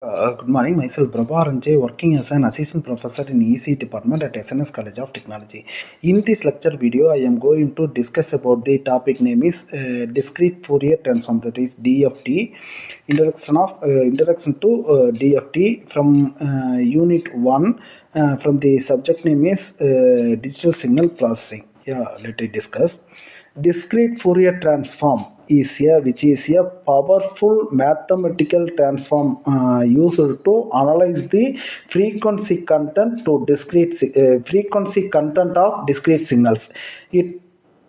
Good morning. Myself Prabha Ranjay, working as an assistant professor in EC department at SNS College of Technology. In this lecture video, I am going to discuss about the topic name is Discrete Fourier Transform, that is DFT. Introduction to DFT from Unit 1. From the subject name is Digital Signal Processing. Yeah, let us discuss. Discrete Fourier transform which is a powerful mathematical transform used to analyze the frequency content of discrete signals. It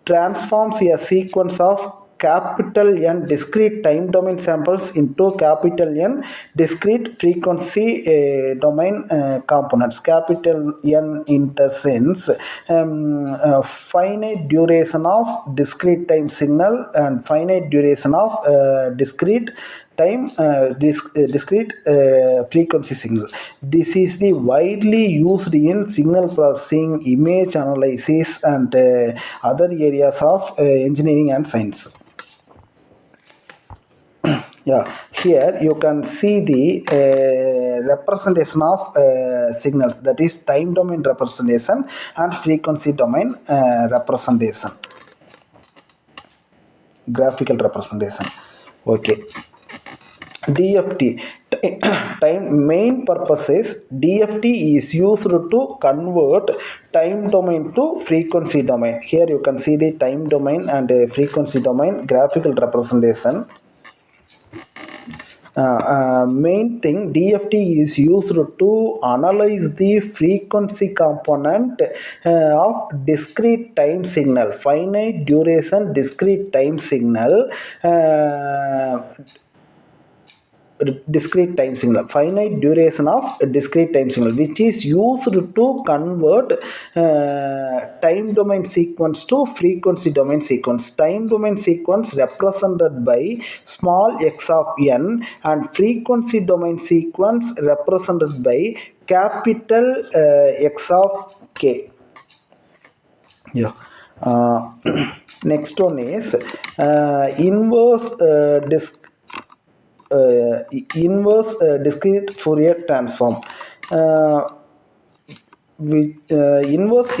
transforms a sequence of capital N discrete time domain samples into capital N discrete frequency domain components. Capital N in the sense finite duration of discrete time signal and finite duration of discrete frequency signal. This is the widely used in signal processing, image analysis, and other areas of engineering and science. Yeah, here you can see the representation of signals, that is time domain representation and frequency domain representation, graphical representation. Okay. DFT time main purpose is DFT is used to convert time domain to frequency domain. Here you can see the time domain and frequency domain graphical representation. Main thing, DFT is used to analyze the frequency component of discrete time signal, finite duration discrete time signal, finite duration of discrete time signal, which is used to convert time domain sequence to frequency domain sequence. Time domain sequence represented by small x of n and frequency domain sequence represented by capital X of k. Yeah. Next one is inverse discrete Fourier transform. Inverse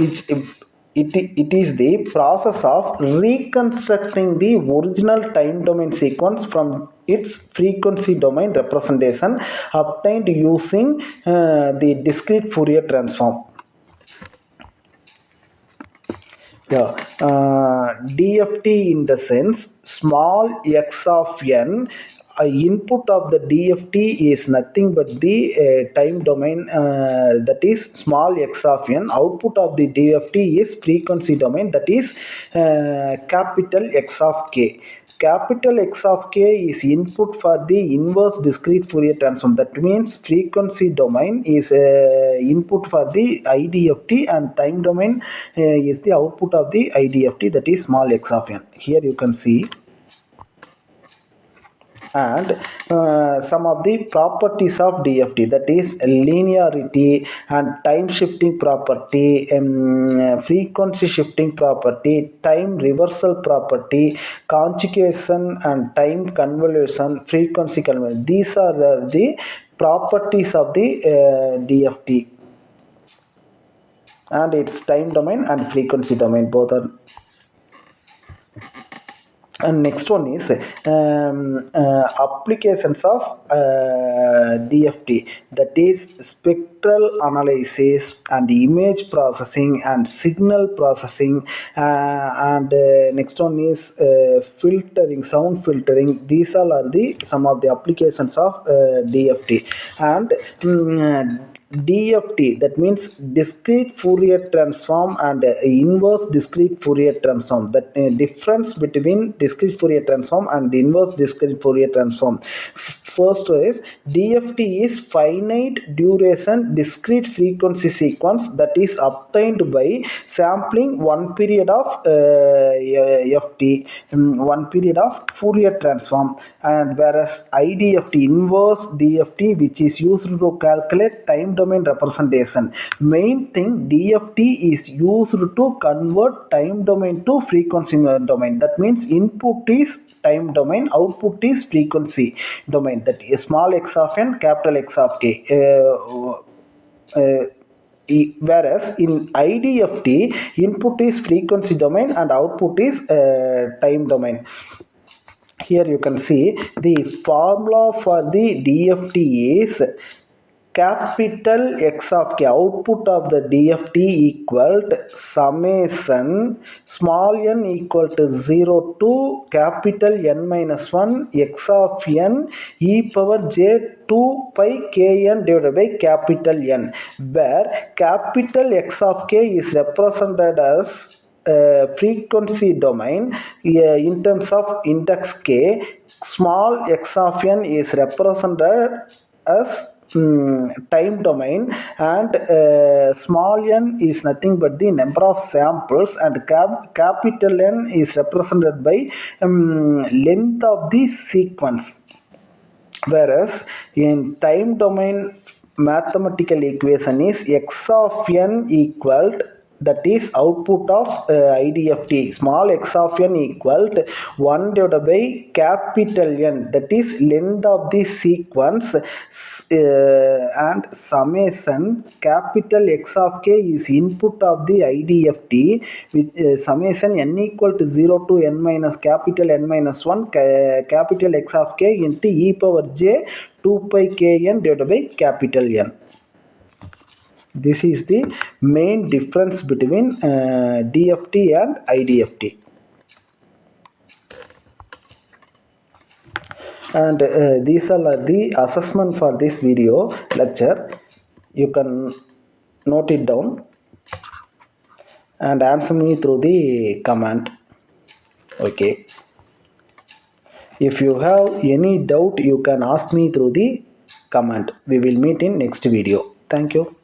it is the process of reconstructing the original time domain sequence from its frequency domain representation obtained using the discrete Fourier transform. Yeah, DFT in the sense small x of n. Input of the DFT is nothing but the time domain, that is small x of n. Output of the DFT is frequency domain, that is capital X of k. Capital X of k is input for the inverse discrete Fourier transform. That means frequency domain is input for the IDFT and time domain is the output of the IDFT, that is small x of n. Here you can see. And some of the properties of DFT, that is linearity and time shifting property, frequency shifting property, time reversal property, conjugation and time convolution, frequency convolution. These are the properties of the DFT, and its time domain and frequency domain both are. And next one is applications of DFT, that is spectral analysis and image processing and signal processing, and next one is filtering, sound filtering. These all are the some of the applications of DFT. And DFT, that means discrete Fourier transform and inverse discrete Fourier transform. That difference between discrete Fourier transform and inverse discrete Fourier transform. First is DFT is finite duration discrete frequency sequence that is obtained by sampling one period of FT, one period of Fourier transform, and whereas IDFT, inverse DFT, which is used to calculate time domain representation. Main thing, DFT is used to convert time domain to frequency domain. That means input is time domain, output is frequency domain. That is small x of n, capital X of k. Uh, Whereas in IDFT, input is frequency domain and output is time domain. Here you can see the formula for the DFT is capital X of k. Output of the DFT equal to summation small n equal to 0 to capital N minus 1 X of n e power j 2 pi kn divided by capital N, where capital X of k is represented as frequency domain in terms of index k. Small x of n is represented as time domain, and small n is nothing but the number of samples, and capital N is represented by length of the sequence. Whereas in time domain, mathematical equation is x of n equal to, that is output of IDFT, small x of n equal to 1 divided by capital N, that is length of the sequence, and summation capital X of k is input of the IDFT, with summation n equal to 0 to n minus capital N minus 1 capital X of k into e power j 2 pi kn divided by capital N. This is the main difference between DFT and IDFT. And these are the assessment for this video lecture. You can note it down and answer me through the comment. Okay. If you have any doubt, you can ask me through the comment. We will meet in next video. Thank you.